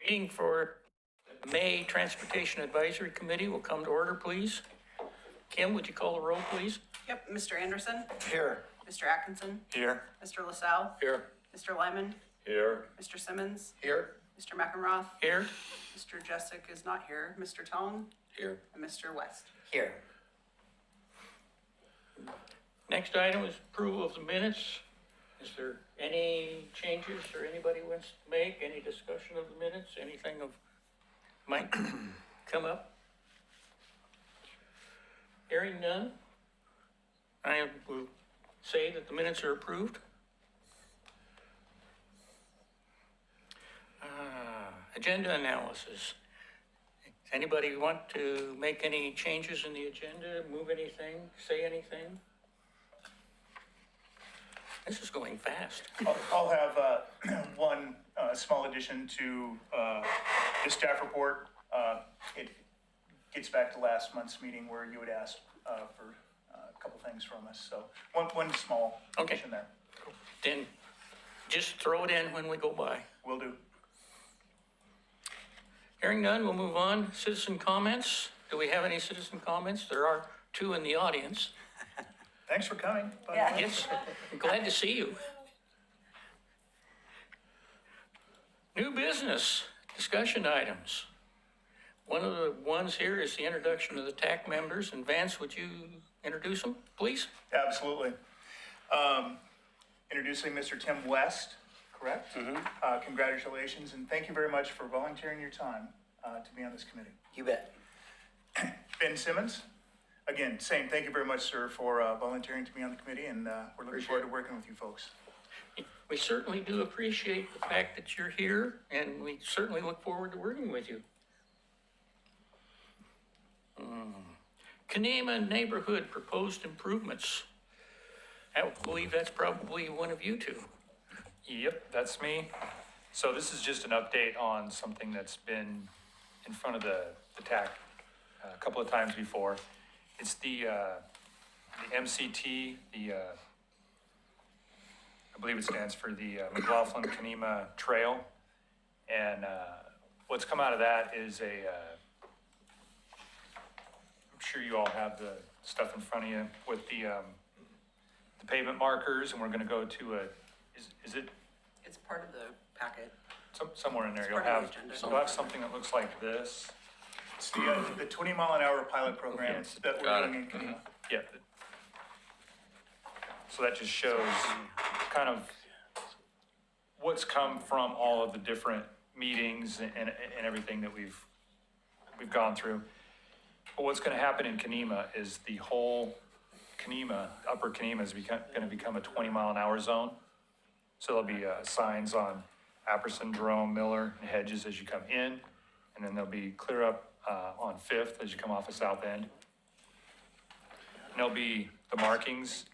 Meeting for May Transportation Advisory Committee will come to order, please. Kim, would you call the roll, please? Yep, Mr. Anderson, Here. Mr. Atkinson, Here. Mr. LaSalle, Here. Mr. Lyman, Here. Mr. Simmons, Here. Mr. McEnroth, Here. Mr. Jessic is not here, Mr. Tong, Here. and Mr. West. Here. Next item is approval of the minutes. Is there any changes or anybody wants to make, any discussion of the minutes, anything of might come up? Hearing none, I will say that the minutes are approved. Agenda analysis. Anybody want to make any changes in the agenda, move anything, say anything? This is going fast. I'll have one small addition to the staff report. It gets back to last month's meeting where you had asked for a couple things from us. So one small Okay. addition there. Then just throw it in when we go by. Will do. Hearing none, we'll move on. Citizen comments. Do we have any citizen comments? There are two in the audience. Thanks for coming. by the Yeah. way. Yes, I'm glad to see you. New business, discussion items. One of the ones here is the introduction of the TAC members. And Vance, would you introduce them, please? Absolutely. Introducing Mr. Tim West, correct? Congratulations, and thank you very much for volunteering your time to be on this committee. You bet. Ben Simmons, again, same, thank you very much, sir, for volunteering to be on the committee, and we're looking forward to working with you folks. We certainly do appreciate the fact that you're here, and we certainly look forward to working with you. Kanema Neighborhood Proposed Improvements. I believe that's probably one of you two. Yep, that's me. So this is just an update on something that's been in front of the TAC a couple of times before. It's the MCT, I believe it stands for the McLaughlin Kanema Trail. And what's come out of that is I'm sure you all have the stuff in front of you with the pavement markers, and we're gonna go to is it It's part of the packet. somewhere in there, It's you'll part of have, the agenda. you'll have something that looks like this. It's the 20-mile-an-hour pilot program Yes. that we're doing in Kenema. Yeah. So that just shows kind of what's come from all of the different meetings and everything that we've gone through. But what's gonna happen in Kenema is the whole Kenema, upper Kenema is gonna become a 20-mile-an-hour zone. So there'll be signs on Apperson, Jerome, Miller, and Hedges as you come in, and then there'll be clear up on Fifth as you come off of South End. And there'll be the markings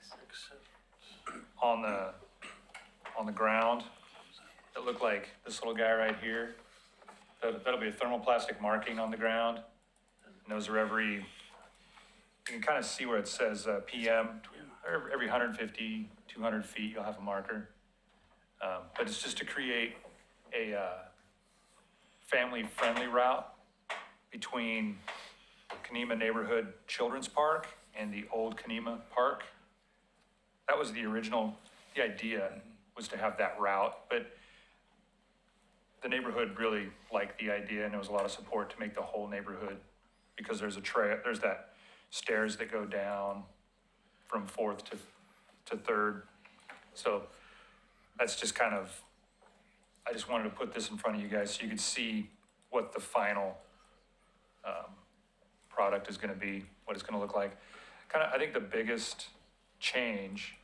on the ground that look like this little guy right here. That'll be a thermoplastic marking on the ground. And those are you can kind of see where it says PM, every 150, 200 feet, you'll have a marker. But it's just to create a family-friendly route between Kenema Neighborhood Children's Park and the old Kenema Park. That was the idea was to have that route, but the neighborhood really liked the idea, and there was a lot of support to make the whole neighborhood, because there's that stairs that go down from Fourth to Third. So that's just kind of, I just wanted to put this in front of you guys so you could see what the final product is gonna be, what it's gonna look like. I think the biggest change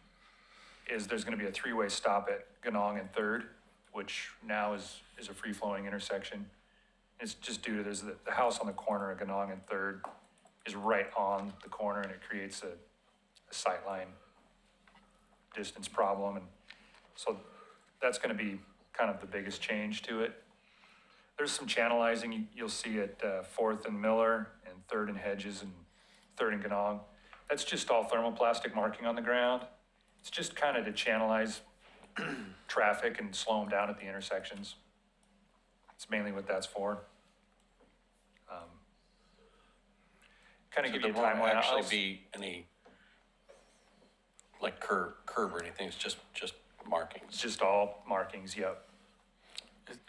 is there's gonna be a three-way stop at Ganong and Third, which now is a free-flowing intersection. It's just due to, there's the house on the corner of Ganong and Third is right on the corner, and it creates a sightline distance problem. And so that's gonna be kind of the biggest change to it. There's some channelizing you'll see at Fourth and Miller, and Third and Hedges, and Third and Ganong. That's just all thermoplastic marking on the ground. It's just kind of to channelize traffic and slow them down at the intersections. It's mainly what that's for. Kind of give you a There won't timeline. actually I'll- be any, like curb or anything, it's just It's markings. just all markings, yep.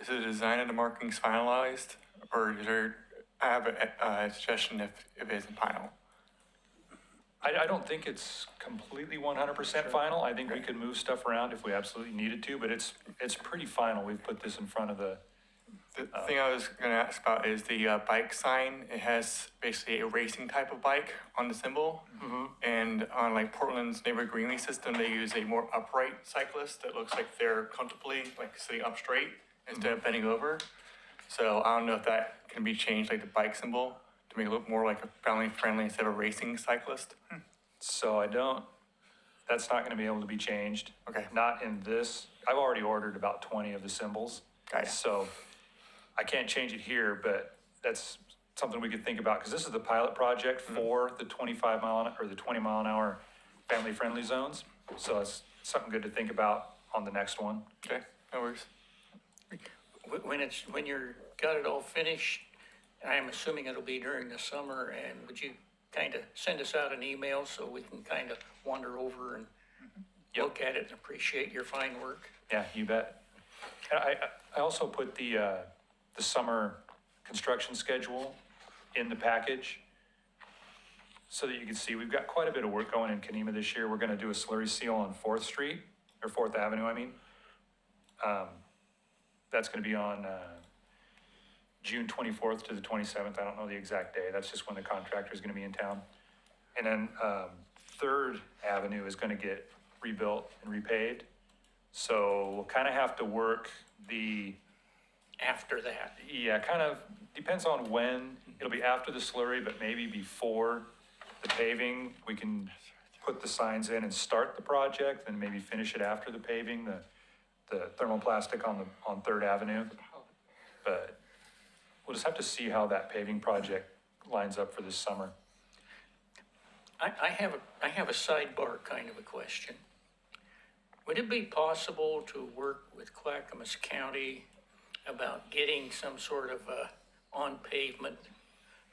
Is the design of the markings finalized, or is there, I have a suggestion if it isn't final. I don't think it's completely 100% final. I think we could move stuff around if we absolutely needed to, but it's pretty final. We've put this in front of the, The thing I was gonna ask about is the bike sign. It has basically a racing type of bike on the symbol. And on like Portland's neighborhood Greenlee system, they use a more upright cyclist that looks like they're comfortably like sitting up straight instead of bending over. So I don't know if that can be changed, like the bike symbol, to make it look more like a family friendly instead of a racing cyclist. so that's not gonna be able to be changed. Okay. Not in this. I've already ordered about 20 of the symbols. Got ya. So I can't change it here, but that's something we could think about, because this is the pilot project for the 25 mile, or the 20 mile an hour family friendly zones. So it's something good to think about on the next one. Okay, no worries. When you're got it all finished, I'm assuming it'll be during the summer, and would you kind of send us out an email so we can kind of wander over and look at it and appreciate your fine work? Yeah, you bet. And I also put the summer construction schedule in the package so that you can see, we've got quite a bit of work going in Kenema this year. We're gonna do a slurry seal on 4th Street, or 4th Avenue, I mean. That's gonna be on, June 24th to the 27th. I don't know the exact day. That's just when the contractor's gonna be in town. And then, 3rd Avenue is gonna get rebuilt and repaved. So we'll kind of have to work After that, yeah, kind of depends on when. It'll be after the slurry, but maybe before the paving. We can put the signs in and start the project, and maybe finish it after the paving, the thermoplastic on 3rd Avenue. But we'll just have to see how that paving project lines up for this summer. I have a sidebar kind of a question. Would it be possible to work with Clackamas County about getting some sort of a on-pavement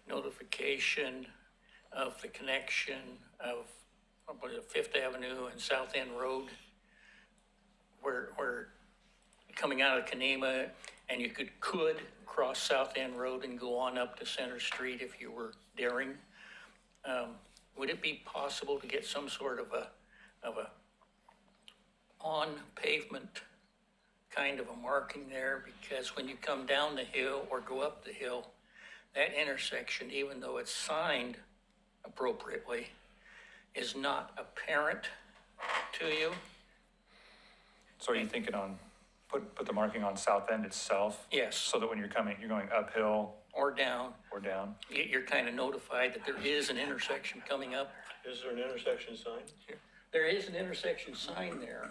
notification of the connection of Fifth Avenue and South End Road, where coming out of Kenema, and you could cross South End Road and go on up to Center Street if you were daring? Would it be possible to get some sort of a on pavement kind of a marking there? Because when you come down the hill or go up the hill, that intersection, even though it's signed appropriately, is not apparent to you. So are you thinking on, put the marking on South End itself? Yes. So that when you're going uphill Or down, or down? you're kind of notified that there is an intersection coming up. Is there an intersection sign? There is an intersection sign there,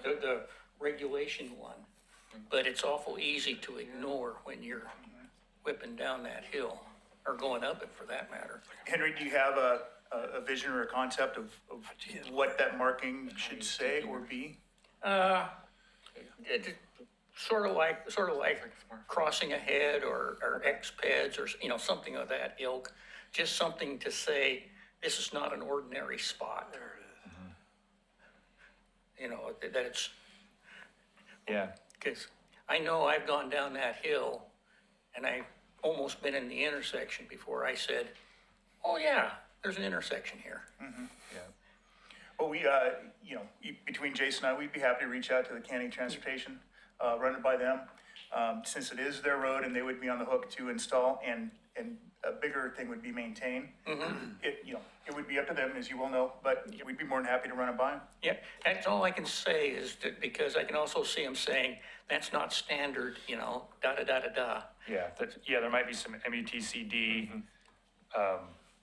the regulation one, but it's awful easy to ignore when you're whipping down that hill, or going up it for that matter. Henry, do you have a vision or a concept of what that marking should say or be? Sort of like crossing ahead or X-Peds or, something of that ilk. Just something to say, this is not an ordinary spot. There it is. That it's, Yeah. because I know I've gone down that hill and I've almost been in the intersection before I said, oh yeah, there's an intersection here. Yeah. Well, between Jason and I, we'd be happy to reach out to the county transportation, run it by them. Since it is their road and they would be on the hook to install, and a bigger thing would be maintain. It would be up to them, as you well know, but we'd be more than happy to run it by them. Yeah, that's all I can say is that, because I can also see them saying, that's not standard, da-da-da-da-da. Yeah, there might be some MUTCD,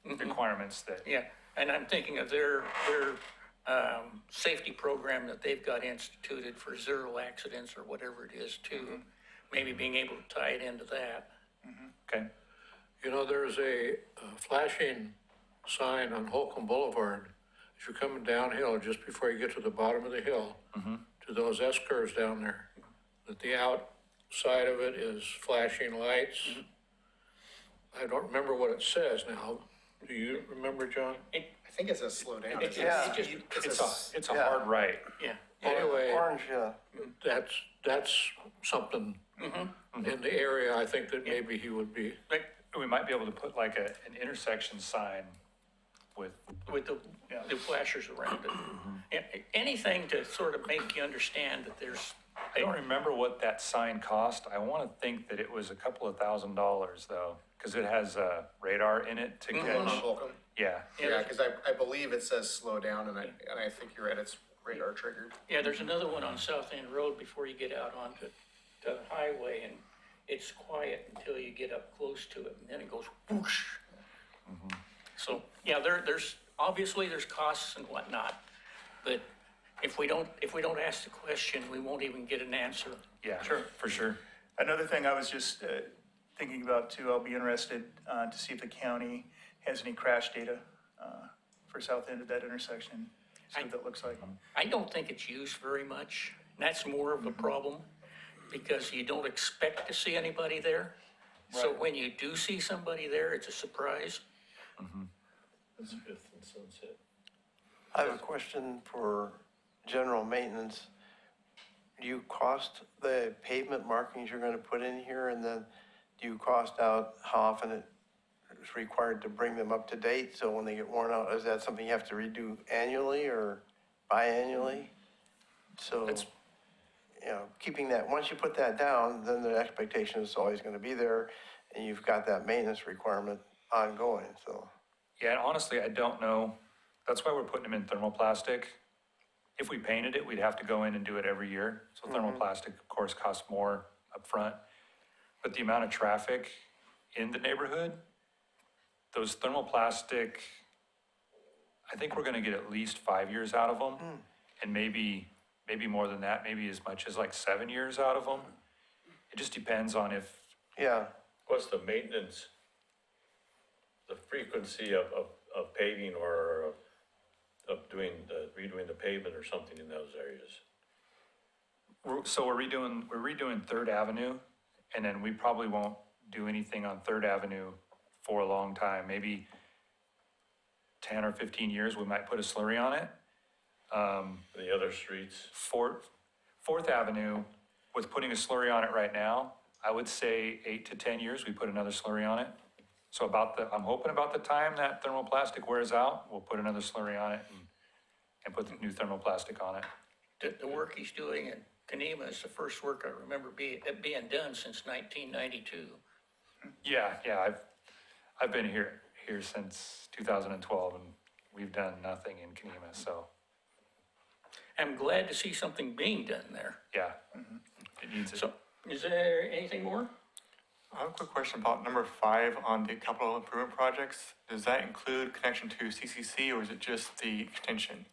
requirements that, Yeah, and I'm thinking of their safety program that they've got instituted for 0 accidents or whatever it is too. Maybe being able to tie it into that. okay? There's a flashing sign on Holcomb Boulevard as you're coming downhill, just before you get to the bottom of the hill, to those S curves down there, that the side of it is flashing lights. I don't remember what it says now. Do you remember, John? I think it says slow down. It- Yeah. It's a Yeah. hard right. Yeah, Anyway, Orange, yeah. that's something in the area, I think that maybe he would be. like, We might be able to put like an intersection sign with, with the flashers around it. Yeah, anything to sort of make you understand that there's, I don't remember what that sign cost. I want to think that it was a couple of $1,000s though, because it has a radar in it to On catch. Holcomb. Yeah, Yeah, because I believe it says slow down, and I think you're right, it's radar triggered. yeah, there's another one on South End Road before you get out onto the highway, and it's quiet until you get up close to it, and then it goes whoosh. So, yeah, there's, obviously, there's costs and whatnot, but if we don't ask the question, we won't even get an answer. yeah, for sure. Another thing I was just thinking about too, I'll be interested to see if the county has any crash data for south end of that intersection, see what that looks like. I don't think it's used very much. And that's more of a problem because you don't expect to see anybody there. So Right. when you do see somebody there, it's a surprise. That's Fifth and Sunset. I have a question for general maintenance. Do you cost the pavement markings you're gonna put in here, and then do you cost out how often it is required to bring them up to date? So when they get worn out, is that something you have to redo annually or biannually? So, you know, keeping that, once you put that down, then the expectation is always gonna be there, and you've got that maintenance requirement ongoing, so. Yeah, and honestly, I don't know. That's why we're putting them in thermoplastic. If we painted it, we'd have to go in and do it every year. So thermoplastic, of course, costs more upfront. But the amount of traffic in the neighborhood, those thermoplastic, I think we're gonna get at least 5 years out of them. And maybe more than that, maybe as much as like 7 years out of them. It just depends on if, Yeah, What's the maintenance, the frequency of paving or of redoing the pavement or something in those areas? so we're redoing Third Avenue, and then we probably won't do anything on Third Avenue for a long time, maybe 10 or 15 years, we might put a slurry on it. The other streets? Fourth Avenue, with putting a slurry on it right now, I would say 8 to 10 years, we put another slurry on it. So I'm hoping about the time that thermoplastic wears out, we'll put another slurry on it and put the new thermoplastic on it. The work he's doing in Kenema is the first work I remember being done since 1992. Yeah, I've been here since 2012, and we've done nothing in Kenema, so, I'm glad to see something being done there. yeah. It needs it. So, is there anything more? I have a quick question about number 5 on the capital improvement projects. Does that include connection to CCC, or is it just the extension?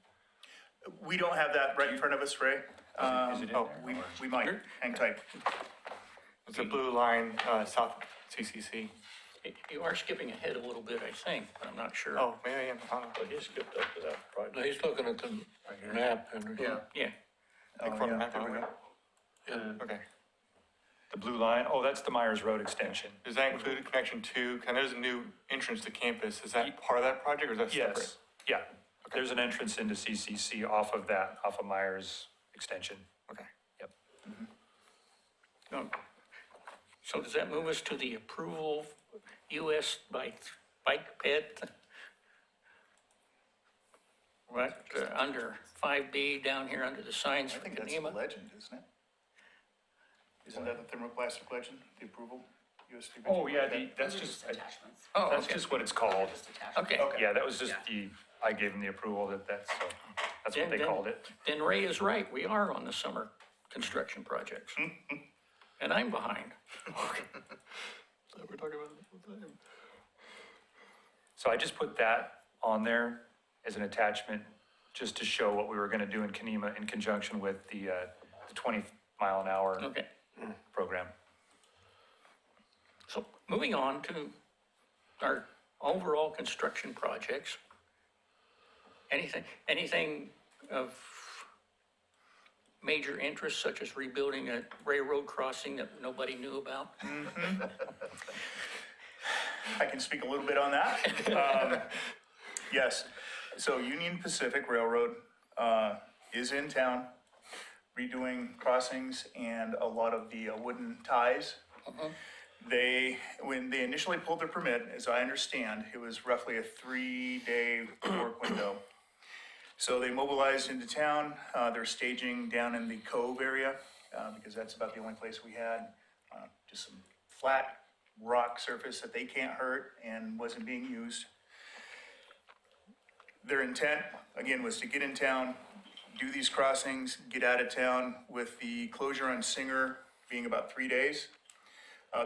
We don't have that right in front of us, Ray. Is it in oh, there? We might, hang tight. It's a blue line, south CCC. You are skipping ahead a little bit, I think, but I'm not sure. Oh, maybe I am, I don't know. Well, he skipped up to that No, project. he's looking at the map, Henry. Yeah. Yeah, Like Oh, from the yeah, map, there we go. Yeah. Okay. The blue line, oh, that's the Myers Road extension. Does that include connection to, because there's a new entrance to campus, is that part of that project, or is that separate? Yes, yeah. There's an entrance into CCC off of Myers extension. Okay. Yep. so does that move us to the approval US bike ped? What, under 5B down here under the signs I for think that's Kenema? legend, isn't it? Isn't that the thermoplastic legend, the approval? US Oh, yeah, that's Those are just, attachments. Oh, that's okay, just what it's called. Just attachments. okay. Okay. Yeah, that was just I gave them the approval that's what they Then- called it. Then Ray is right, we are on the summer construction projects. And I'm behind. We're talking about it all the time. So I just put that on there as an attachment, just to show what we were gonna do in Kenema in conjunction with the 20-mile-an-hour Okay, program. so moving on to our overall construction projects. Anything of major interests such as rebuilding a railroad crossing that nobody knew about? I can speak a little bit on that. Yes, so Union Pacific Railroad is in town redoing crossings and a lot of the wooden ties. When they initially pulled their permit, as I understand, it was roughly a 3-day work window. So they mobilized into town. They're staging down in the Cove area because that's about the only place we had. Just some flat rock surface that they can't hurt and wasn't being used. Their intent, again, was to get in town, do these crossings, get out of town, with the closure on Singer being about 3 days.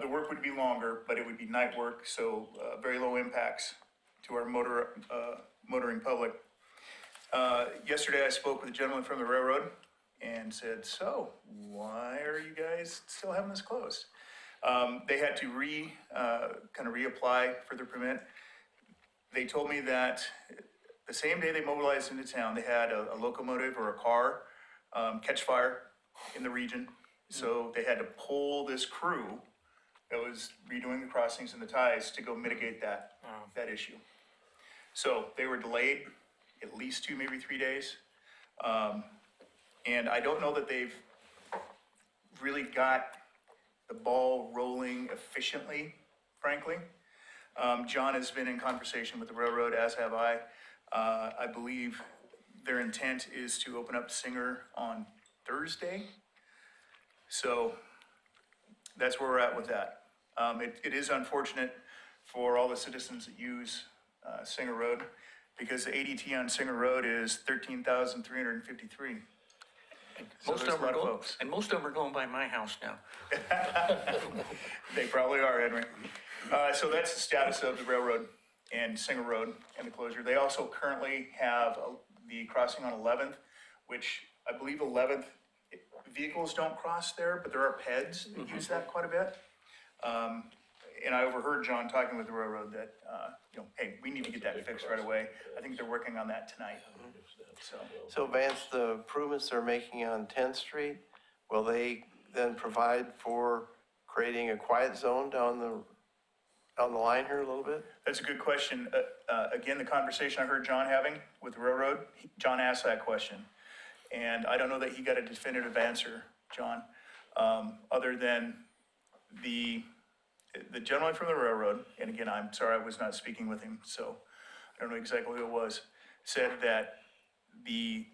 The work would be longer, but it would be night work, so very low impacts to our motoring public. Yesterday, I spoke with a gentleman from the railroad and said, so why are you guys still having this closed? They had to kind of reapply for their permit. They told me that the same day they mobilized into town, they had a locomotive or a car catch fire in the region. So they had to pull this crew that was redoing the crossings and the ties to go mitigate that issue. So they were delayed at least 2, maybe 3 days. And I don't know that they've really got the ball rolling efficiently, frankly. John has been in conversation with the railroad, as have I. I believe their intent is to open up Singer on Thursday. So that's where we're at with that. It is unfortunate for all the citizens that use Singer Road, because the ADT on Singer Road is 13,353. So Most there's of a them are lot of going, folks. and most of them are going by my house now. They probably are, Henry. So that's the status of the railroad and Singer Road and the closure. They also currently have the crossing on 11th, which I believe 11th, vehicles don't cross there, but there are PEDs that use that quite a bit. And I overheard John talking with the railroad that, hey, we need to get that fixed right away. I think they're working on that tonight. So Vance, the improvements they're making on 10th Street, will they then provide for creating a quiet zone down the line here a little bit? That's a good question. Again, the conversation I heard John having with the railroad, John asked that question. And I don't know that he got a definitive answer, John, other than the gentleman from the railroad, and again, I'm sorry, I was not speaking with him, so I don't know exactly who it was, said that the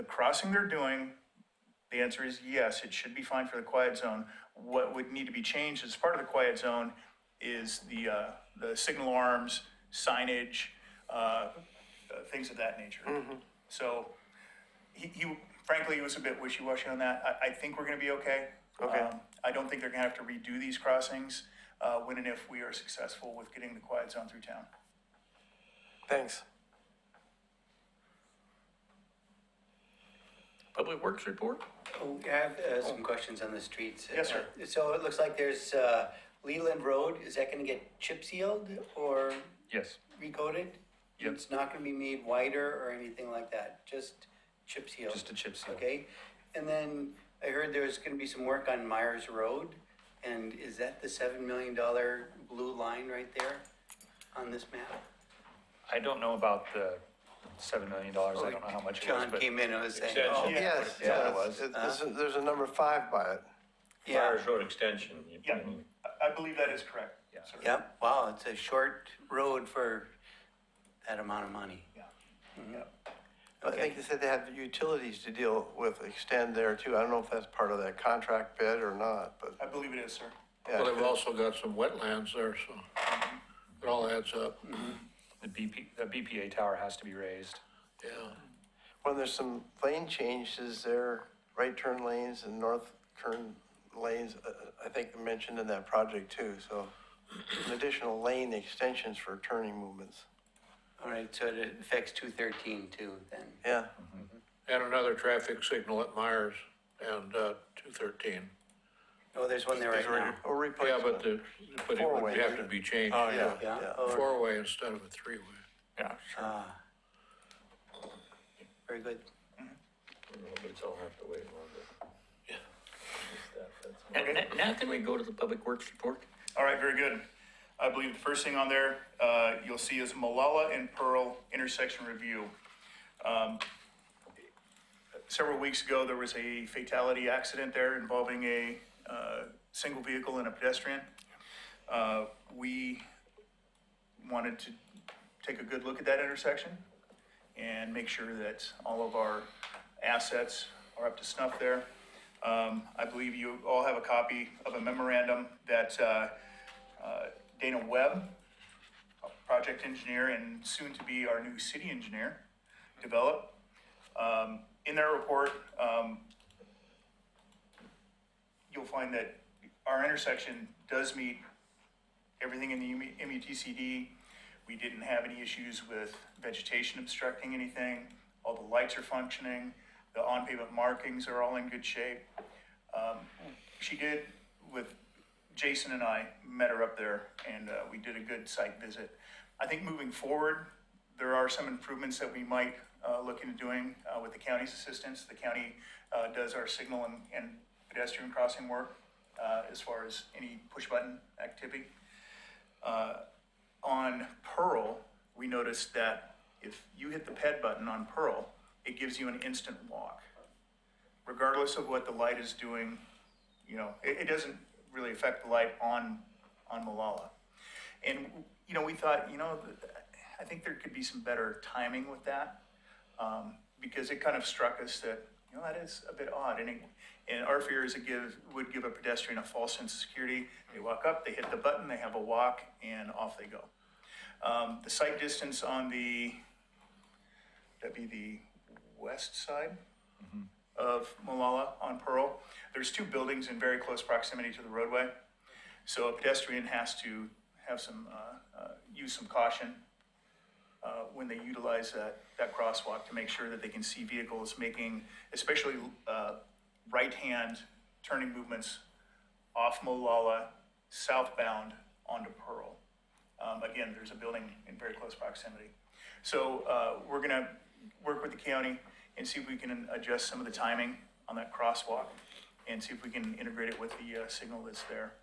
crossing they're doing, the answer is yes, it should be fine for the quiet zone. What would need to be changed as part of the quiet zone is the signal arms, signage, things of that nature. So he frankly, he was a bit wishy-washy on that. I think we're gonna be okay. Okay. I don't think they're gonna have to redo these crossings, when and if we are successful with getting the quiet zone through town. Thanks. Public Works report? Oh, I have some questions on the streets. Yes, sir. So it looks like there's Leland Road, is that gonna get chip sealed or Yes. recoated? Yep. It's not gonna be made wider or anything like that, just chip sealed? Just a chip seal. Okay, and then I heard there's gonna be some work on Myers Road, and is that the $7 million blue line right there on this map? I don't know about the $7 million. I don't know how much it was, John but came in and was saying, Extension. oh, Yes, Yeah, it yes. was. There's a number 5 by it. yeah, Myers Road extension. Yeah, I believe that is correct. Yeah. sir. yep, wow, it's a short road for that amount of money. Yeah. I think they said they had utilities to deal with, extend there too. I don't know if that's part of that contract bid or not, but I believe it is, sir. yeah. Well, they've also got some wetlands there, so it all adds up. The BPA tower has to be raised. Yeah. When there's some lane changes there, right turn lanes and north turn lanes, I think mentioned in that project too, so an additional lane extensions for turning movements. All right, so it affects 213 too, then? Yeah, And another traffic signal at Myers and 213. Oh, there's one there right now. or Yeah, replacement. but it Four-way. would have to be changed. Oh, yeah. Yeah, Yeah. oh, Four-way instead of a three-way. Yeah, sure. very good. Nobody's all have to wait longer. Yeah. Now can we go to the Public Works report? All right, very good. I believe the first thing on there, you'll see is Malala and Pearl intersection review. Several weeks ago, there was a fatality accident there involving a single vehicle and a pedestrian. We wanted to take a good look at that intersection and make sure that all of our assets are up to snuff there. I believe you all have a copy of a memorandum that Dana Webb, a project engineer and soon to be our new city engineer, developed. In their report, you'll find that our intersection does meet everything in the MUTCD. We didn't have any issues with vegetation obstructing anything. All the lights are functioning. The on-pavement markings are all in good shape. She did, with Jason and I, met her up there, and we did a good site visit. I think moving forward, there are some improvements that we might look into doing with the county's assistance. The county does our signal and pedestrian crossing work as far as any push-button activity. On Pearl, we noticed that if you hit the ped button on Pearl, it gives you an instant walk. Regardless of what the light is doing, you know, it doesn't really affect the light on Malala. And, you know, we thought, you know, I think there could be some better timing with that, because it kind of struck us that, you know, that is a bit odd. And our fear is it would give a pedestrian a false sense of security. They walk up, they hit the button, they have a walk, and off they go. The site distance on that'd be the west side of Malala on Pearl. There's two buildings in very close proximity to the roadway. So a pedestrian has to have use some caution when they utilize that crosswalk to make sure that they can see vehicles making, especially right-hand turning movements off Malala, southbound onto Pearl. Again, there's a building in very close proximity. So we're gonna work with the county and see if we can adjust some of the timing on that crosswalk and see if we can integrate it with the signal that's there.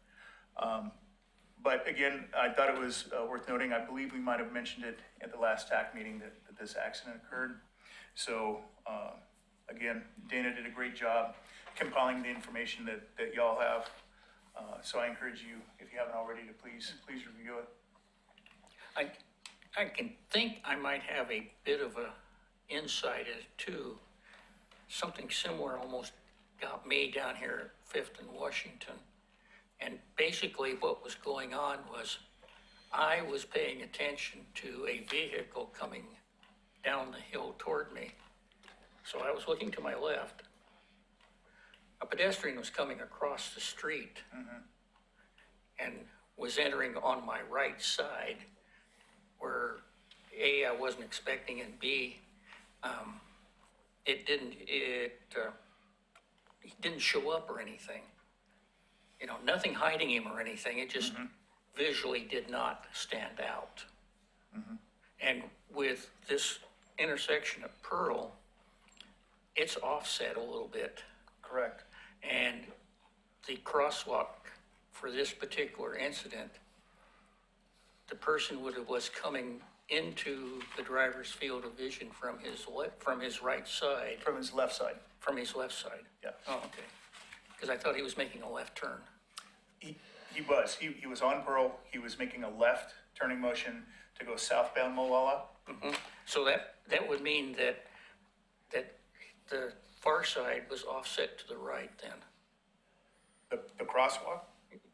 But again, I thought it was worth noting, I believe we might have mentioned it at the last TAC meeting that this accident occurred. So again, Dana did a great job compiling the information that y'all have. So I encourage you, if you haven't already, to please review it. I can think I might have a bit of a insight as to something similar almost got me down here at Fifth and Washington. And basically what was going on was I was paying attention to a vehicle coming down the hill toward me. So I was looking to my left. A pedestrian was coming across the street and was entering on my right side where A, I wasn't expecting, and B, he didn't show up or anything. You know, nothing hiding him or anything. It just visually did not stand out. And with this intersection at Pearl, it's offset a little bit. Correct. And the crosswalk for this particular incident, the person was coming into the driver's field of vision from his right side, From his left side. from his left side. Yeah. Oh, okay. Because I thought he was making a left turn. He was. He was on Pearl. He was making a left turning motion to go southbound Malala. So that would mean that the far side was offset to the right then. The crosswalk?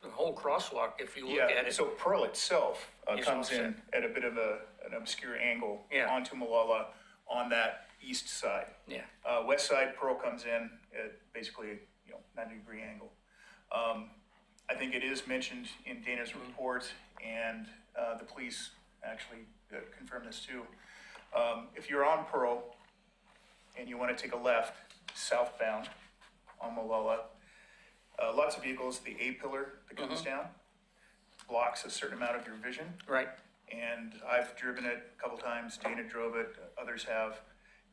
The whole crosswalk, if you look Yeah, at it. so Pearl itself Is comes in offset. at a bit of an obscure angle Yeah. onto Malala on that east side. Yeah. West side, Pearl comes in at basically, 90-degree angle. I think it is mentioned in Dana's report, and the police actually confirmed this too. If you're on Pearl and you want to take a left southbound on Malala, lots of vehicles, the A pillar that comes down blocks a certain amount of your vision. Right. And I've driven it a couple times, Dana drove it, others have.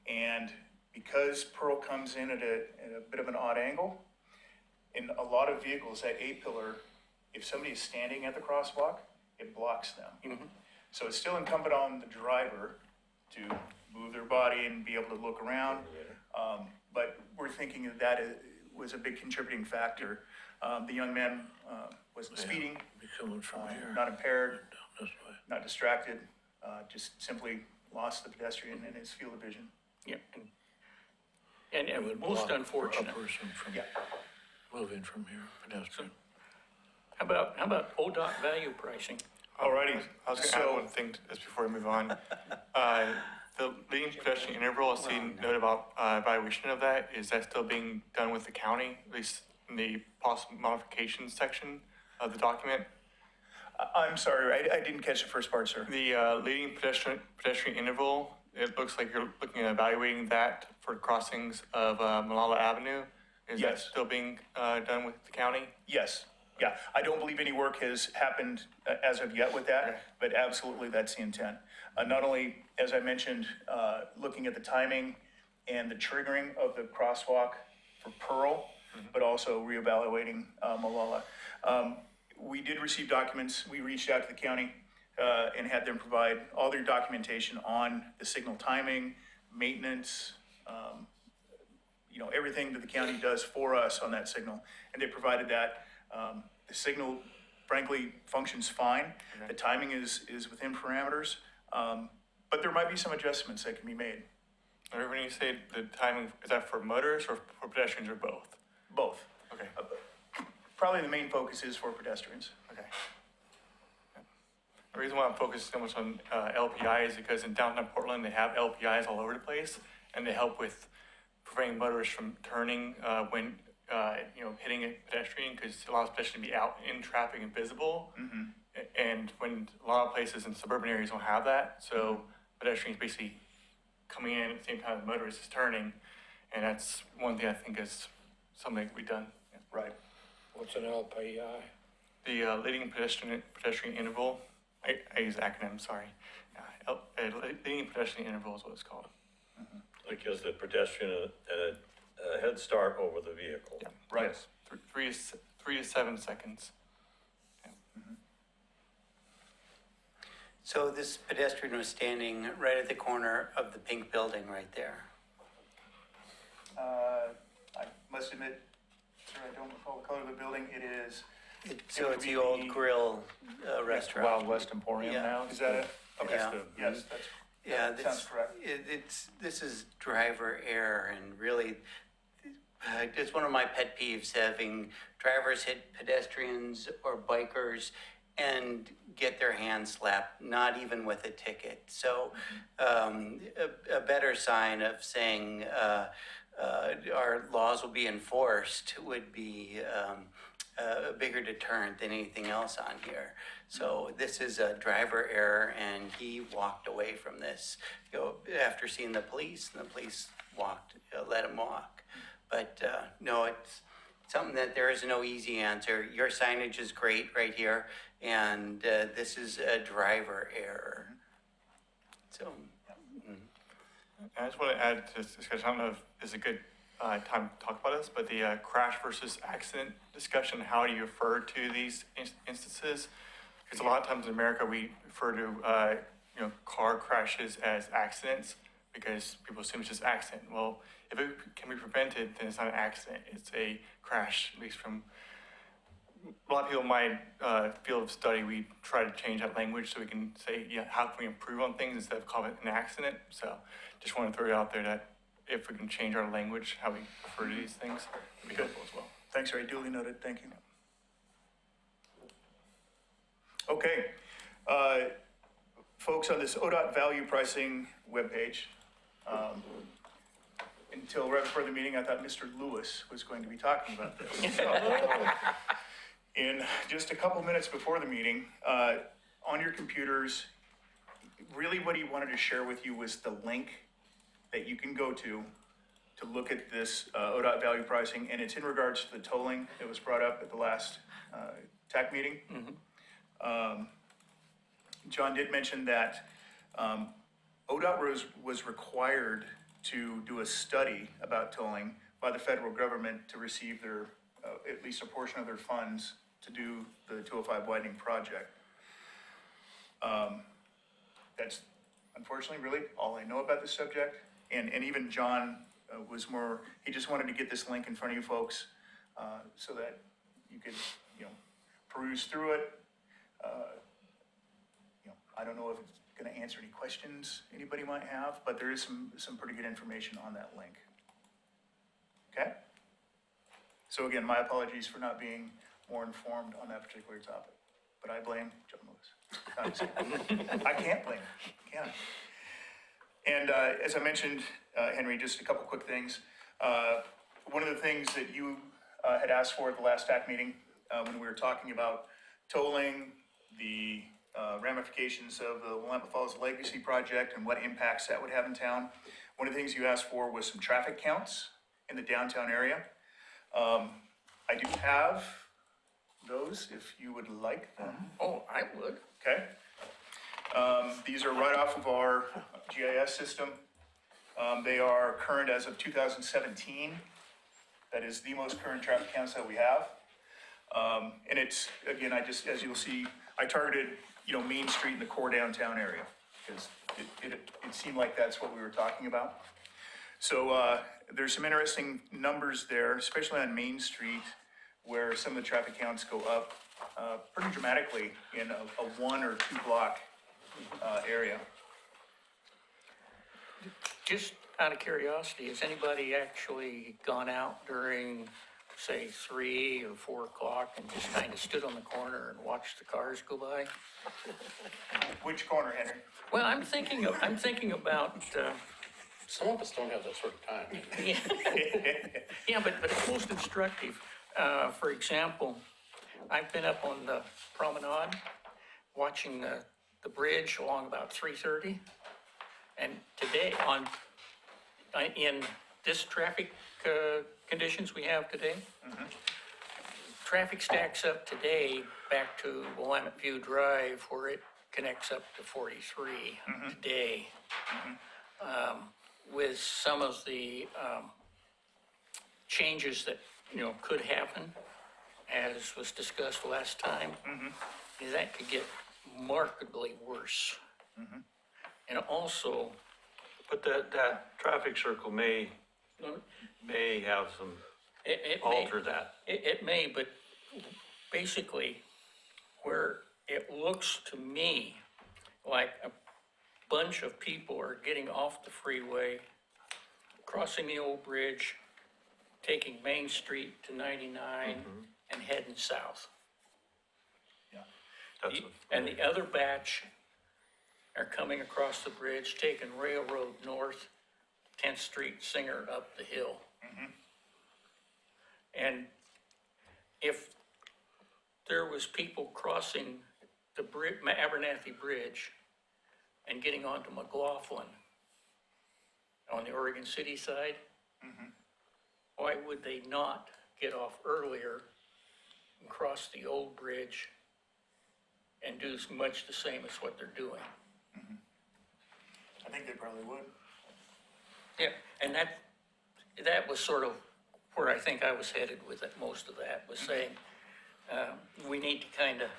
And because Pearl comes in at a bit of an odd angle, in a lot of vehicles, that A-pillar, if somebody is standing at the crosswalk, it blocks them. So it's still incumbent on the driver to move their body and be able to look around. But we're thinking that was a big contributing factor. The young man wasn't speeding, Be coming from here, not impaired, down this way. not distracted, just simply lost the pedestrian in his field of vision. Yeah. And It would most block unfortunate. A person from Yeah. moving from here, pedestrian. How about ODOT value pricing? Alrighty, I was gonna add one thing just before we move on. The leading pedestrian interval, I see a note about evaluation of that. Is that still being done with the county, at least in the possible modifications section of the document? I'm sorry, I didn't catch the first part, sir. The leading pedestrian interval, it looks like you're looking at evaluating that for crossings of Malala Avenue. Is that Yes. still being done with the county? Yes, yeah, I don't believe any work has happened as of yet with Okay. that, but absolutely that's the intent. Not only, as I mentioned, looking at the timing and the triggering of the crosswalk for Pearl, but also reevaluating Malala. We did receive documents, we reached out to the county and had them provide all their documentation on the signal timing, maintenance, everything that the county does for us on that signal. And they provided that. The signal frankly functions fine. The timing is within parameters. But there might be some adjustments that can be made. Or when you say the timing, is that for motors or for pedestrians or both? Both. Okay, Probably the main focus is for pedestrians. okay. The reason why I'm focused so much on LPI is because in downtown Portland, they have LPIs all over the place, and they help with preventing motorists from turning when, hitting a pedestrian, because it allows pedestrians to be out in traffic and visible. And when a lot of places in suburban areas don't have that, so pedestrians basically coming in at the same time the motorist is turning, and that's one thing I think is something that can be done. Right. What's an LPI? The leading pedestrian interval, I use the acronym, sorry. Leading pedestrian interval is what it's called. It gives the pedestrian a head start over the vehicle. Right. Yes, 3 to 7 seconds. So this pedestrian was standing right at the corner of the pink building right there. I must admit, sir, I don't recall the color of the building. It is, So would it's be the old the- grill restaurant. Wild West Emporium Yeah. now. is that it? Okay, Yeah. yes, that's, Yeah, that sounds correct. this is driver error, and really, it's one of my pet peeves, having drivers hit pedestrians or bikers and get their hands slapped, not even with a ticket. So, a better sign of saying, our laws will be enforced would be, a bigger deterrent than anything else on here. So this is a driver error, and he walked away from this, after seeing the police, and the police let him walk. But, no, it's something that there is no easy answer. Your signage is great right here, and, this is a driver error. So, I just want to add to this discussion, I don't know if this is a good time to talk about this, but the crash versus accident discussion, how do you refer to these instances? Because a lot of times in America, we refer to, car crashes as accidents because people assume it's just accident. Well, if it can be prevented, then it's not an accident, it's a crash, at least from a lot of people in my field of study, we try to change that language so we can say, how can we improve on things instead of calling it an accident? So just want to throw it out there that if we can change our language, how we refer to these things, it'd be helpful as well. Thanks, Ray, duly noted, thank you. Okay, folks, on this ODOT value pricing webpage, until right before the meeting, I thought Mr. Lewis was going to be talking about this. In just a couple minutes before the meeting, on your computers, really what he wanted to share with you was the link that you can go to look at this ODOT value pricing, and it's in regards to the tolling that was brought up at the last TAC meeting. John did mention that ODOT was required to do a study about tolling by the federal government to receive their, at least a portion of their funds to do the 205 widening project. That's unfortunately really all I know about this subject. And even John was more, he just wanted to get this link in front of you folks so that you could, peruse through it. I don't know if it's going to answer any questions anybody might have, but there is some pretty good information on that link. Okay? So again, my apologies for not being more informed on that particular topic, but I blame John Lewis. No, I'm just kidding. I can't blame him, can I? And as I mentioned, Henry, just a couple quick things. One of the things that you had asked for at the last TAC meeting, when we were talking about tolling, the ramifications of the Willamette Falls Legacy Project and what impacts that would have in town. One of the things you asked for was some traffic counts in the downtown area. I do have those if you would like them. Oh, I would. Okay. These are right off of our GIS system. They are current as of 2017. That is the most current traffic counts that we have. And it's, again, as you'll see, I targeted, Main Street in the core downtown area because it seemed like that's what we were talking about. So there's some interesting numbers there, especially on Main Street, where some of the traffic counts go up pretty dramatically in a 1 or 2 block area. Just out of curiosity, has anybody actually gone out during, say, 3 or 4 o'clock and just kind of stood on the corner and watched the cars go by? Which corner, Henry? Well, I'm thinking about, Some of us don't have that sort of time. yeah, but it's most instructive. For example, I've been up on the promenade watching the bridge along about 3:30. And today, in this traffic conditions we have today, traffic stacks up today back to Willamette View Drive where it connects up to 43 today. With some of the changes that, could happen, as was discussed last time, that could get markedly worse. And also, But that traffic circle may have some, it may, alter that. it may, but basically, where it looks to me like a bunch of people are getting off the freeway, crossing the old bridge, taking Main Street to 99 and heading south. That's And the other batch are coming across the bridge, taking Railroad North, 10th Street, Singer up the hill. And if there was people crossing the Abernathy Bridge and getting onto McLaughlin on the Oregon City side, why would they not get off earlier and cross the old bridge and do much the same as what they're doing? I think they probably would. Yeah, and that was sort of where I think I was headed with it, most of that, was saying, we need to kind of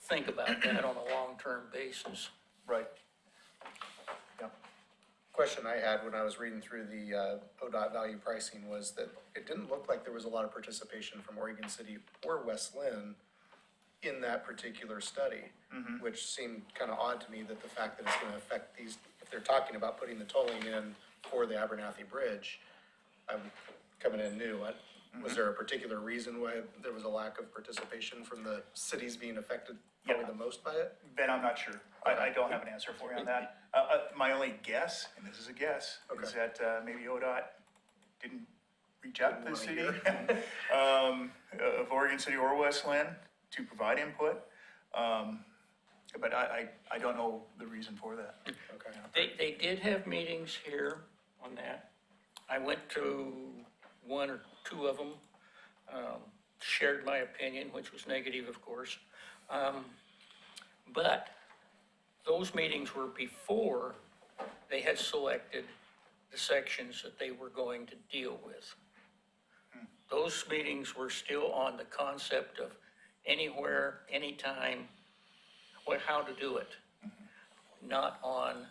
think about that on a long-term basis. Right. Question I had when I was reading through the ODOT value pricing was that it didn't look like there was a lot of participation from Oregon City or West Lynn in that particular study, which seemed kind of odd to me that the fact that it's going to affect these, if they're talking about putting the tolling in for the Abernathy Bridge, I'm coming in new. Was there a particular reason why there was a lack of participation from the cities being affected probably the most by it? Ben, I'm not sure. I don't have an answer for you on that. My only guess, and this is a guess, is that maybe ODOT didn't reach out to the city of Oregon City or West Lynn to provide input. But I don't know the reason for that. Okay. They did have meetings here on that. I went to 1 or 2 of them, shared my opinion, which was negative, of course. But those meetings were before they had selected the sections that they were going to deal with. Those meetings were still on the concept of anywhere, anytime, how to do it. Not on,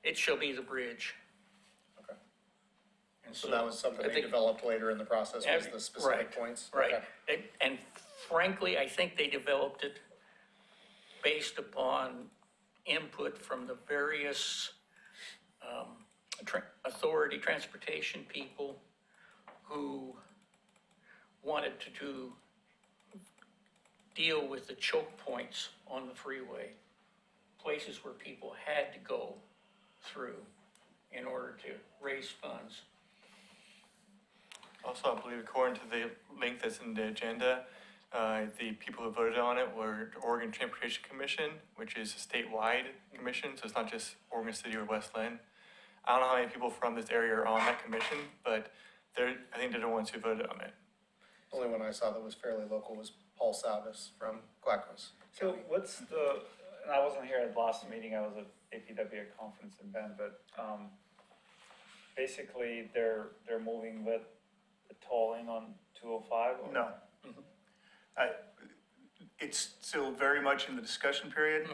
it shall be the bridge. Okay. And So that was something I they think- developed later in the process, was the specific Right, points? Right, Okay. and frankly, I think they developed it based upon input from the various transportation people who wanted to deal with the choke points on the freeway, places where people had to go through in order to raise funds. Also, I believe according to the link that's in the agenda, the people who voted on it were the Oregon Transportation Commission, which is a statewide commission, so it's not just Oregon City or West Linn. I don't know how many people from this area are on that commission, but I think they're the ones who voted on it. Only one I saw that was fairly local was Paul Salvis from Clackamas. So what's the, and I wasn't here at the last meeting, I was at APW conference in Bend, but, basically they're moving with the tolling on 205 or? No. It's still very much in the discussion period,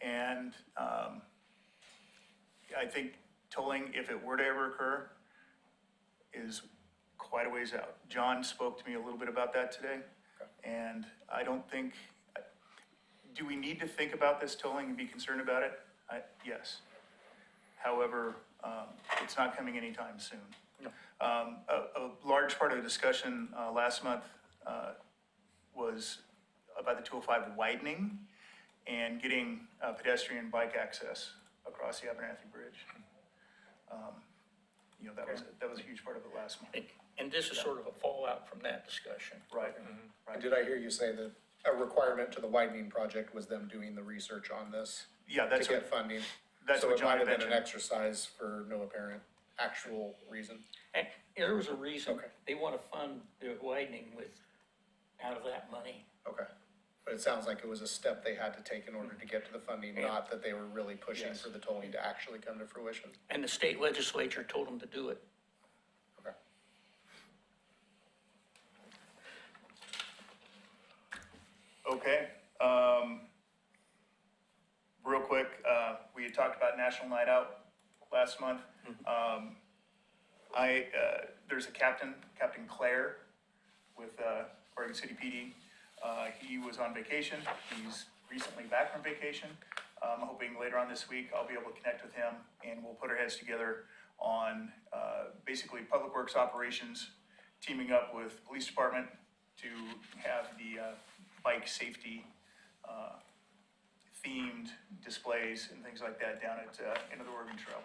and I think tolling, if it were to ever occur, is quite a ways out. John spoke to me a little bit about that today, and I don't think, do we need to think about this tolling and be concerned about it? Yes. However, it's not coming anytime soon. A large part of the discussion last month was about the 205 widening and getting pedestrian bike access across the Abernathy Bridge. That was a huge part of it last month. And this is sort of a fallout from that discussion. Right. And did I hear you say that a requirement to the widening project was them doing the research on this Yeah, to that's get what, funding? that's what So it might John have been an mentioned. exercise for no apparent actual reason? And there was a reason, Okay. they want to fund the widening out of that money. Okay. But it sounds like it was a step they had to take in order to get to the funding, Yeah. not that they were really pushing Yes. for the tolling to actually come to fruition. And the state legislature told them to do it. Okay. Okay, real quick, we had talked about National Night Out last month. There's a Captain Claire with, Oregon City PD. He was on vacation, he's recently back from vacation. I'm hoping later on this week, I'll be able to connect with him and we'll put our heads together on, basically Public Works operations, teaming up with Police Department to have the, bike safety, themed displays and things like that down at, end of the Oregon Trail.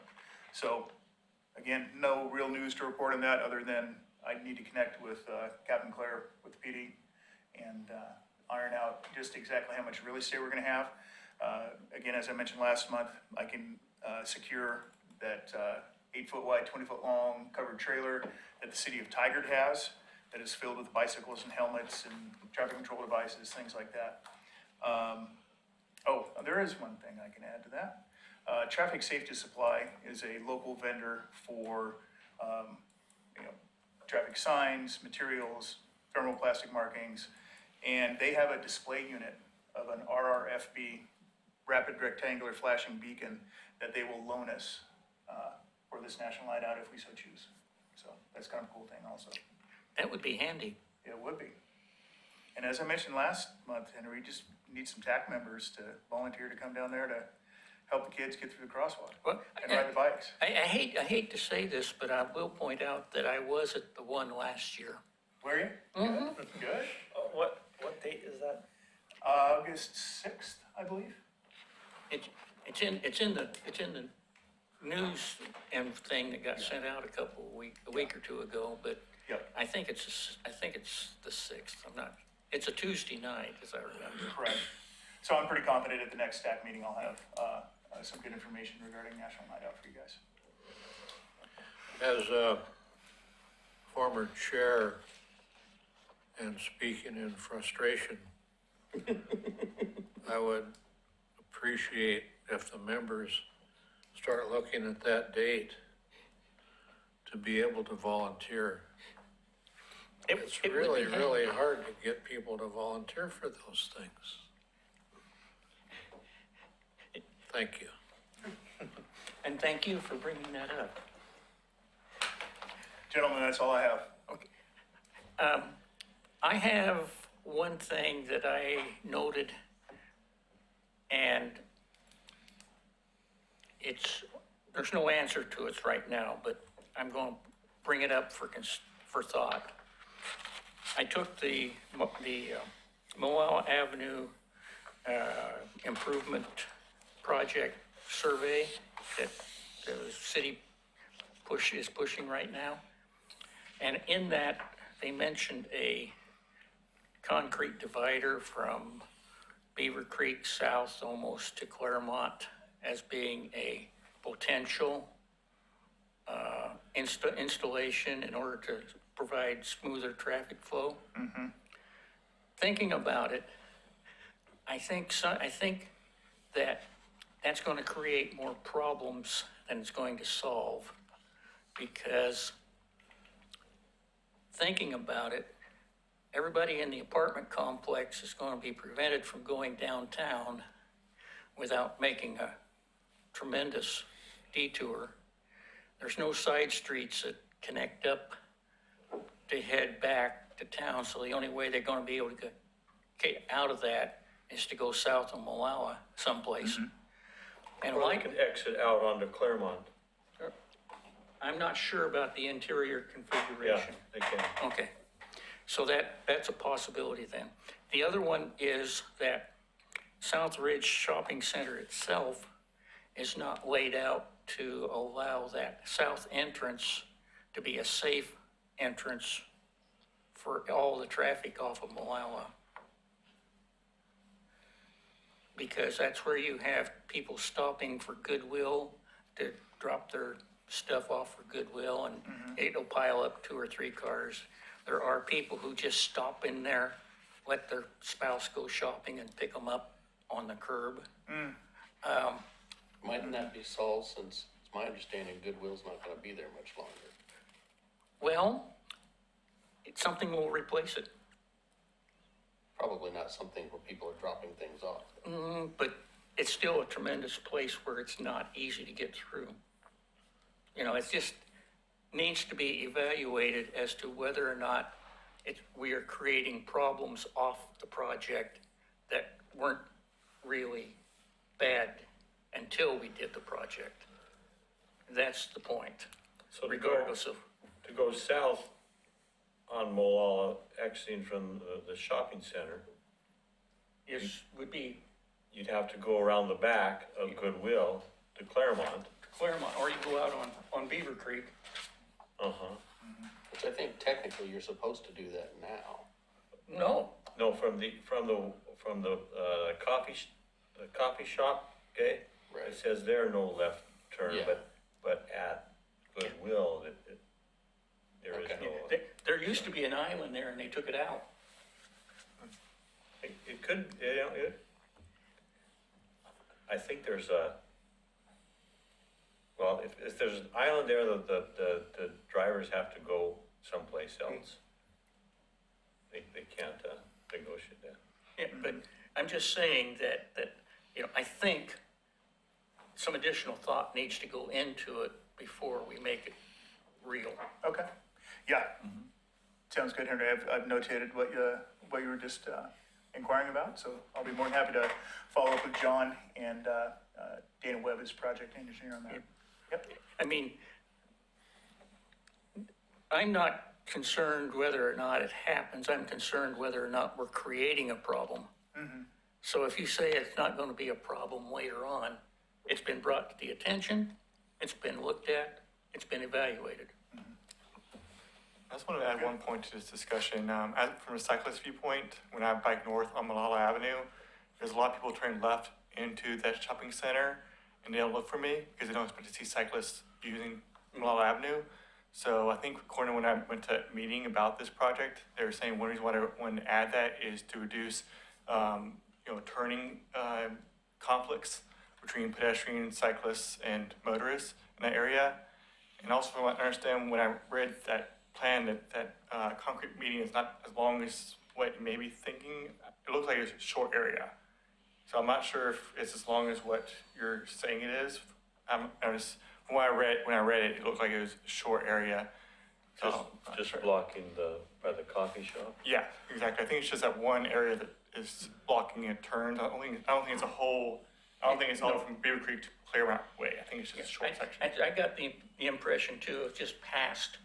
So, again, no real news to report on that, other than I need to connect with, Captain Claire with the PD and, iron out just exactly how much real estate we're gonna have. Again, as I mentioned last month, I can, secure that, 8-foot wide, 20-foot long covered trailer that the city of Tigard has, that is filled with bicycles and helmets and traffic control devices, things like that. There is one thing I can add to that. Traffic Safety Supply is a local vendor for, traffic signs, materials, thermoplastic markings, and they have a display unit of an RRFB, Rapid Rectangular Flashing Beacon, that they will loan us for this National Night Out if we so choose. So that's kind of a cool thing also. That would be handy. It would be. And as I mentioned last month, Henry, we just need some TAC members to volunteer to come down there to help the kids get through the crosswalk Well, and ride the bikes. I hate to say this, but I will point out that I was at the one last year. Were you? Good. What date is that? August 6th, I believe. It's in the news and thing that got sent out a week or two ago, but Yep. I think it's the 6th. It's a Tuesday night, as I remember. Correct. So I'm pretty confident at the next staff meeting, I'll have some good information regarding National Night Out for you guys. As a former chair and speaking in frustration, I would appreciate if the members start looking at that date to be able to volunteer. It's It would really, be really handy. hard to get people to volunteer for those things. Thank you. And thank you for bringing that up. Gentlemen, that's all I have. I have one thing that I noted, and there's no answer to it right now, but I'm going to bring it up for thought. I took the Moelle Avenue improvement project survey that the city is pushing right now. And in that, they mentioned a concrete divider from Beaver Creek south almost to Claremont as being a potential installation in order to provide smoother traffic flow. Thinking about it, I think that that's going to create more problems than it's going to solve, because thinking about it, everybody in the apartment complex is going to be prevented from going downtown without making a tremendous detour. There's no side streets that connect up to head back to town, so the only way they're going to be able to get out of that is to go south of Malawa someplace. And Or they like, could exit out onto Claremont. I'm not sure about the interior Yeah, configuration. they can. Okay, so that's a possibility then. The other one is that South Ridge Shopping Center itself is not laid out to allow that south entrance to be a safe entrance for all the traffic off of Malawa. Because that's where you have people stopping for Goodwill to drop their stuff off for Goodwill, and it'll pile up 2 or 3 cars. There are people who just stop in there, let their spouse go shopping and pick them up on the curb. Mightn't that be solved, since it's my understanding Goodwill's not gonna be there much longer? Well, something will replace it, Probably not something where people are dropping things off. but it's still a tremendous place where it's not easy to get through. You know, it just needs to be evaluated as to whether or not we are creating problems off the project that weren't really bad until we did the project. That's the point, So regardless of, to go south on Molalla, exiting from the shopping center, would be you'd have to go around the back of Goodwill to Claremont. Claremont, or you go out on Beaver Creek. Uh-huh. Which I think technically you're supposed to do that now. No, No, from the coffee shop, okay? Right. It says there no left turn, Yeah. but at Goodwill, there is Okay. no. there used to be an island there and they took it out. It could, I think there's well, if there's an island there, the drivers have to go someplace else. They can't negotiate that. Yeah, but I'm just saying that, I think some additional thought needs to go into it before we make it real. Okay, yeah. Sounds good, Henry. I've notated what you were just inquiring about, so I'll be more than happy to follow up with John and Dana Webb as project engineer on that. Yep. I mean, I'm not concerned whether or not it happens, I'm concerned whether or not we're creating a problem. So if you say it's not gonna be a problem later on, it's been brought to the attention, it's been looked at, it's been evaluated. I just want to add one point to this discussion. From a cyclist viewpoint, when I bike north on Malala Avenue, there's a lot of people turning left into that shopping center, and they don't look for me because they don't expect to see cyclists using Malala Avenue. So I think according to when I went to a meeting about this project, they were saying one reason why I wanted to add that is to reduce, turning conflicts between pedestrians, cyclists, and motorists in that area. And also, from what I understand, when I read that plan, that concrete median is not as long as what you may be thinking. It looks like it's a short area. So I'm not sure if it's as long as what you're saying it is. I was, from what when I read it, it looked like it was a short area. So, I'm not Just sure. blocking by the coffee shop? Yeah, exactly. I think it's just that one area that is blocking a turn. I don't think it's a whole, I don't think it's all from Beaver Creek to Clear Way. I think it's just a short section. I got the impression too, of just past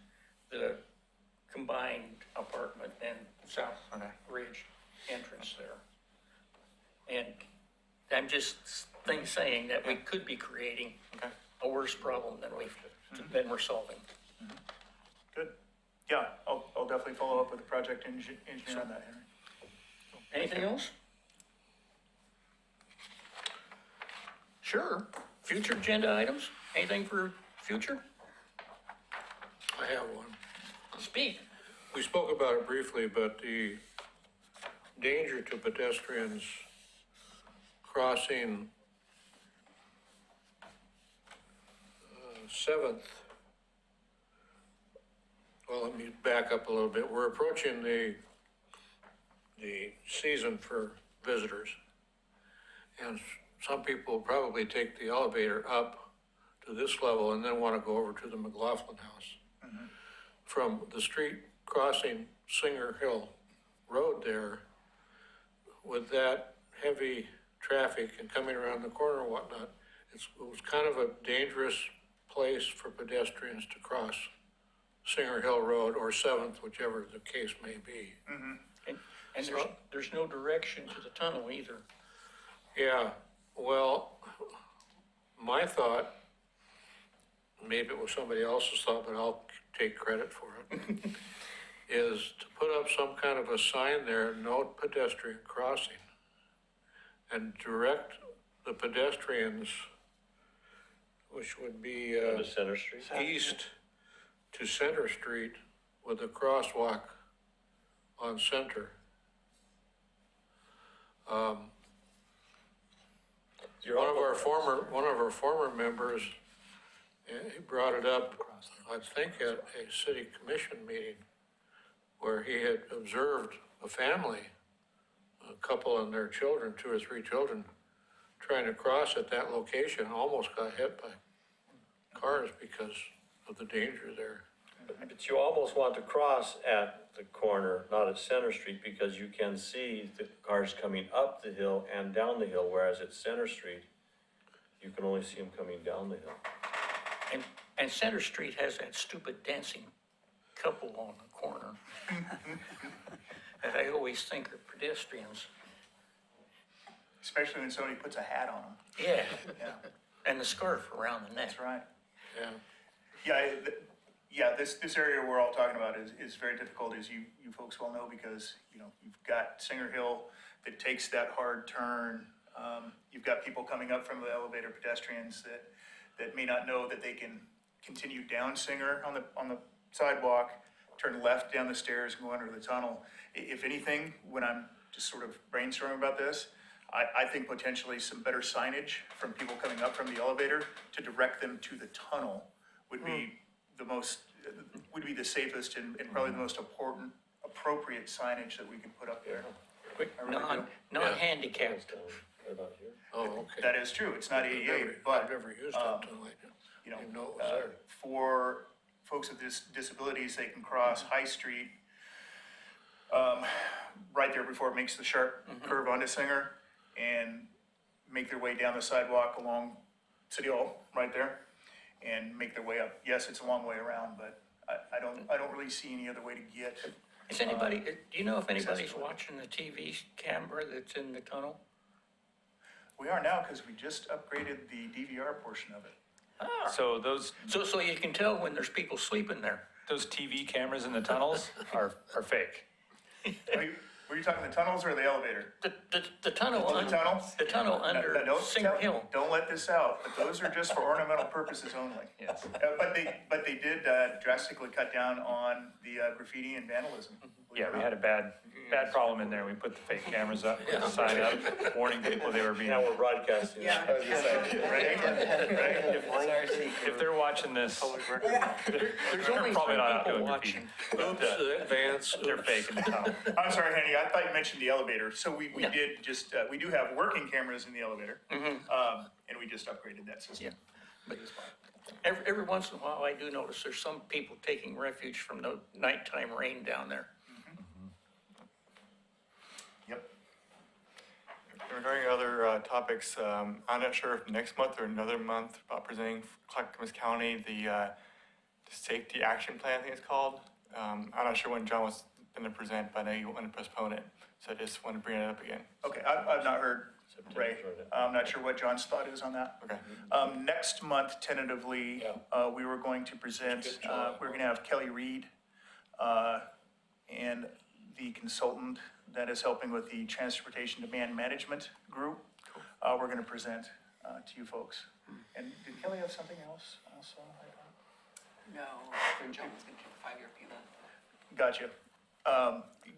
the combined apartment and South Okay. Ridge entrance there. And I'm just saying that we could be creating Okay. a worse problem than we're solving. Good. Yeah, I'll definitely follow up with the project engineer on that, Henry. Anything else? Sure. Future agenda items? Anything for future? I have one. Speak. We spoke about it briefly, but the danger to pedestrians crossing 7th. Well, let me back up a little bit. We're approaching the season for visitors. And some people probably take the elevator up to this level and then want to go over to the McLaughlin House. From the street crossing Singer Hill Road there, with that heavy traffic and coming around the corner and whatnot, it was kind of a dangerous place for pedestrians to cross Singer Hill Road or 7th, whichever the case may be. And there's no direction to the tunnel either. Yeah, well, my thought, maybe it was somebody else's thought, but I'll take credit for it, is to put up some kind of a sign there, no pedestrian crossing, and direct the pedestrians, which would be To Center Street? east to Center Street with a crosswalk on Center. One of our former members, he brought it up, I think at a city commission meeting, where he had observed a family, a couple and their children, 2 or 3 children, trying to cross at that location, almost got hit by cars because of the danger there. But you almost want to cross at the corner, not at Center Street, because you can see the cars coming up the hill and down the hill, whereas at Center Street, you can only see them coming down the hill. And Center Street has that stupid dancing couple on the corner that I always think are pedestrians. Especially when somebody puts a hat on them. Yeah, Yeah, and the scarf around the neck. that's right. Yeah. Yeah, this area we're all talking about is very difficult, as you folks well know, because, you've got Singer Hill that takes that hard turn. You've got people coming up from the elevator, pedestrians that may not know that they can continue down Singer on the sidewalk, turn left down the stairs and go under the tunnel. If anything, when I'm just sort of brainstorming about this, I think potentially some better signage from people coming up from the elevator to direct them to the tunnel would be the safest and probably the most appropriate signage that we could put up there. I really do. Non-handicapped. Right about here. Oh, okay. That is true, it's not I've ADA, never but, used that tunnel like that. Didn't know it was there. for folks with disabilities, they can cross High Street, right there before it makes the sharp curve onto Singer, and make their way down the sidewalk along City Hall, right there, and make their way up. Yes, it's a long way around, but I don't really see any other way to get. Is anybody, do you know if anybody's watching the TV camera that's in the tunnel? We are now, because we just upgraded the DVR portion of it. So those So you can tell when there's people sleeping there. TV cameras in the tunnels are fake. Were you talking the tunnels or the elevator? The tunnel. Oh, the tunnel? The tunnel No, under don't Singer Hill. Don't let this out, but those are just for ornamental purposes only. Yes. But they did drastically cut down on the graffiti and vandalism believe it Yeah, or we not. had a bad problem in there. We put the fake cameras up, put the sign up, warning people they were being. Now we're broadcasting. Yeah. I was gonna say, If they're watching this, There's they're only probably three not people doing watching. Oops, advance, they're oops. faking the tunnel. I'm sorry, Henny, I thought you mentioned the elevator. So we did just, we do have working cameras in the elevator. And we just upgraded that system. Yeah. But every once in a while, I do notice there's some people taking refuge from the nighttime rain down there. Yep. Regarding other topics, I'm not sure if next month or another month about presenting Clackamas County, the safety action plan, I think it's called. I'm not sure when John was going to present, but I know you want to postpone it. So I just want to bring it up again. Okay, I've not heard Ray. September. I'm not sure what John's thought is on that. Okay. Next month tentatively, we were going to present, we're gonna have Kelly Reed, and the consultant that is helping with the Transportation Demand Management Group. We're gonna present, to you folks. And did Kelly have something else also? No, John was gonna do a 5-year PIMA. Gotcha.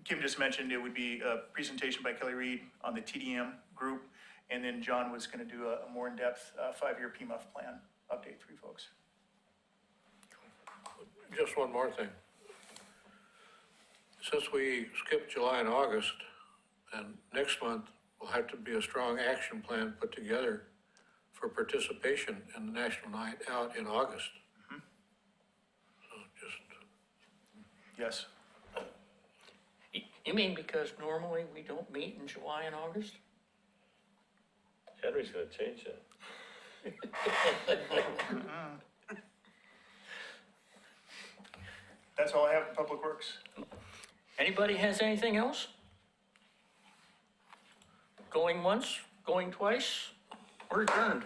Kim just mentioned it would be a presentation by Kelly Reed on the TDM group, and then John was gonna do a more in-depth, 5-year PMUF plan update for you folks. Just one more thing. Since we skipped July and August, then next month will have to be a strong action plan put together for participation in the National Night Out in August. So just, Yes. You mean because normally we don't meet in July and August? Henry's gonna change that. That's all I have in Public Works. Anybody has anything else? Going once, going twice? We're adjourned.